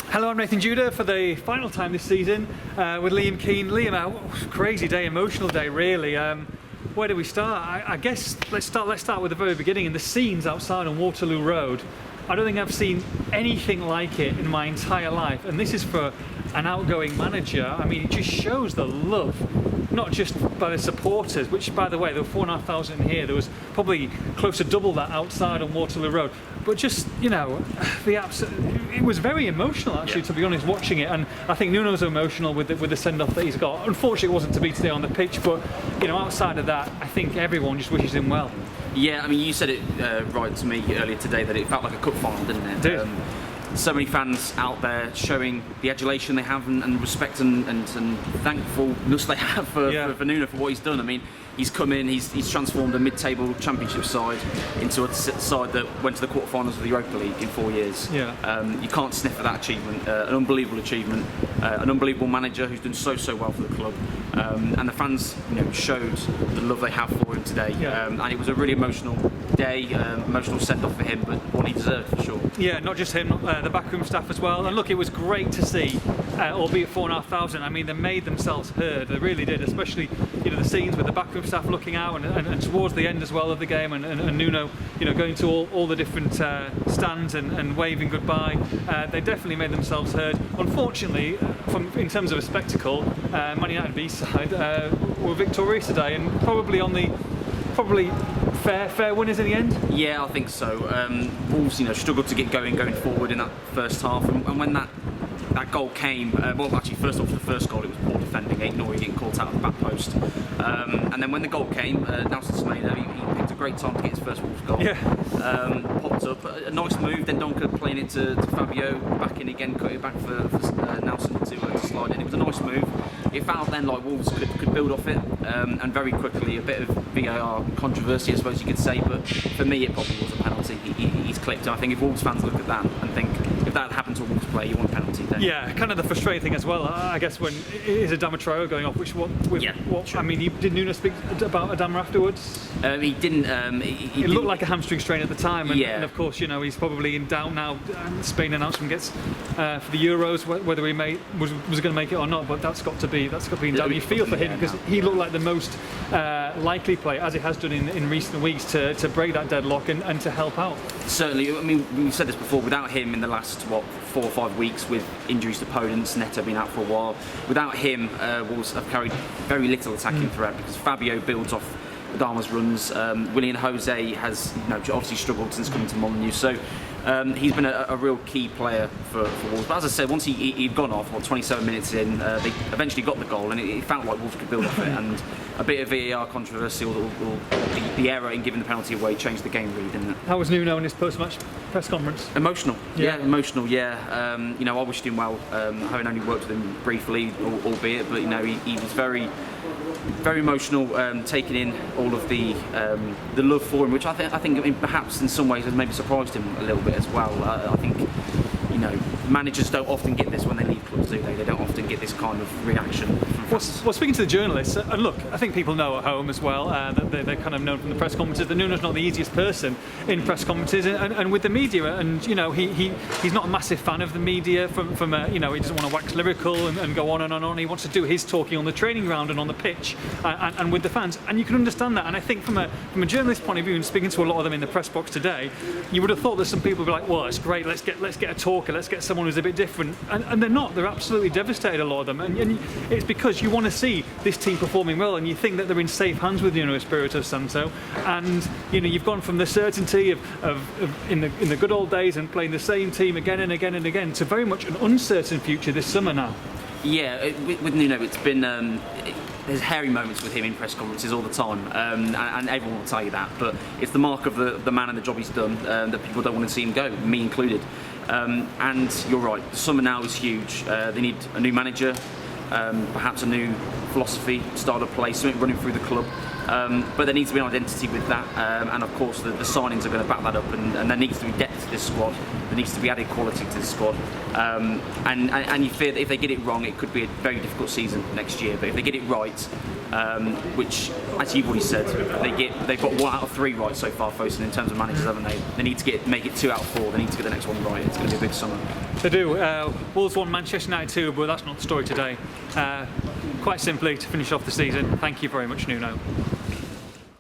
Hello, I'm Nathan Judah for the final time this season with Liam Keane. Liam, crazy day, emotional day, really. Where do we start? I guess let's start with the very beginning and the scenes outside on Waterloo Road. I don't think I've seen anything like it in my entire life, and this is for an outgoing manager. I mean, it just shows the love, not just by the supporters, which, by the way, there were 4,500 in here. There was probably close to double that outside on Waterloo Road. But just, you know, it was very emotional, actually, to be honest, watching it. And I think Nuno's emotional with the send-off that he's got. Unfortunately, it wasn't to be today on the pitch, but, you know, outside of that, I think everyone just wishes him well. Yeah, I mean, you said it right to me earlier today that it felt like a cup final, didn't it? It did. So many fans out there showing the adulation they have and respect and thankfulness they have for Nuno for what he's done. I mean, he's come in, he's transformed a mid-table championship side into a side that went to the quarterfinals of the Europa League in 4 years. Yeah. You can't sniff at that achievement. An unbelievable achievement. An unbelievable manager who's done so well for the club. And the fans, you know, showed the love they have for him today. Yeah. And it was a really emotional day, emotional send-off for him, but one he deserved for sure. Yeah, not just him, the backroom staff as well. And look, it was great to see, albeit 4,500. I mean, they made themselves heard. They really did, especially, you know, the scenes with the backroom staff looking out and towards the end as well of the game, and Nuno, you know, going to all the different stands and waving goodbye. They definitely made themselves heard. Unfortunately, in terms of a spectacle, Man United B-side were victorious today, and probably fair winners in the end. Yeah, I think so. Wolves, you know, struggled to get going forward in that first half, and when that goal came, well, actually, first off, the first goal, it was poor defending, ignoring getting caught out of the back post. And then when the goal came, Nelson Semedo, he picked a great time to get his first Wolves goal. Yeah. Popped up, a nice move, then Donker playing it to Fabio, back in again, cut it back for Nelson to slide in. It was a nice move. It felt then like Wolves could build off it, and very quickly, a bit of VAR controversy, I suppose you could say, but for me it probably was a penalty. He's clipped, and I think if Wolves fans look at that and think, if that had happened to a Wolves player, you want a penalty then. Yeah, kind of the frustrating thing as well, I guess, when it is a Adama Traore going off, Sure. I mean, did Nuno speak about Adama afterwards? He didn't. It looked like a hamstring strain at the time, and of course, you know, he's probably in doubt now. Spain announcement gets for the Euros whether he was going to make it or not, but that's got to be in doubt. You feel for him because he looked like the most likely player, as he has done in recent weeks, to break that deadlock and to help out. Certainly, I mean, we've said this before. Without him, in the last 4 or 5 weeks, with injuries to opponents, Neto being out for a while, without him, Wolves have carried very little attacking threat because Fabio builds off Adama's runs. Willian Jose has, you know, obviously struggled since coming to Molineux, so he's been a real key player for Wolves. But as I said, once he'd gone off, 27 minutes in, they eventually got the goal, and it felt like Wolves could build off it. And a bit of VAR controversy, or the error in giving the penalty away, changed the game really, didn't it? How was Nuno in his post-match press conference? Emotional, emotional. You know, I wished him well. Having only worked with him briefly, albeit, but you know, he was very emotional, taking in all of the love for him, which I think I mean, perhaps in some ways has maybe surprised him a little bit as well. I think, you know, managers don't often get this when they leave clubs, do they? They don't often get this kind of reaction. Well, speaking to the journalists, and look, I think people know at home as well that they're kind of known from the press conferences that Nuno's not the easiest person in press conferences, and with the media, and you know, he's not a massive fan of the media. From you know, he doesn't want to wax lyrical and go on and on and on. He wants to do his talking on the training ground and on the pitch and with the fans, and you can understand that. And I think from a journalist point of view, and speaking to a lot of them in the press box today, you would have thought that some people would be like, well, it's great, let's get a talker, let's get someone who's a bit different, and they're not. They're absolutely devastated, a lot of them, and it's because you want to see this team performing well, and you think that they're in safe hands with Nuno Espirito Santo, and you know, you've gone from the certainty of in the good old days and playing the same team again and again and again to very much an uncertain future this summer now. Yeah, with Nuno, it's been there's hairy moments with him in press conferences all the time, and everyone will tell you that, but it's the mark of the man and the job he's done, that people don't want to see him go, me included. And you're right, the summer now is huge. They need a new manager, perhaps a new philosophy, style of play, something running through the club. But there needs to be an identity with that, and of course the signings are going to back that up, and there needs to be depth to this squad. There needs to be added quality to this squad. And you fear that if they get it wrong, it could be a very difficult season next year. But if they get it right, which, as you've already said, they've got 1 out of 3 right so far, Fosun, in terms of managers, haven't they? They need to make it 2 out of 4. They need to get the next one right. It's going to be a big summer. They do. Wolves won, Manchester United 2, but that's not the story today. Quite simply, to finish off the season, thank you very much, Nuno.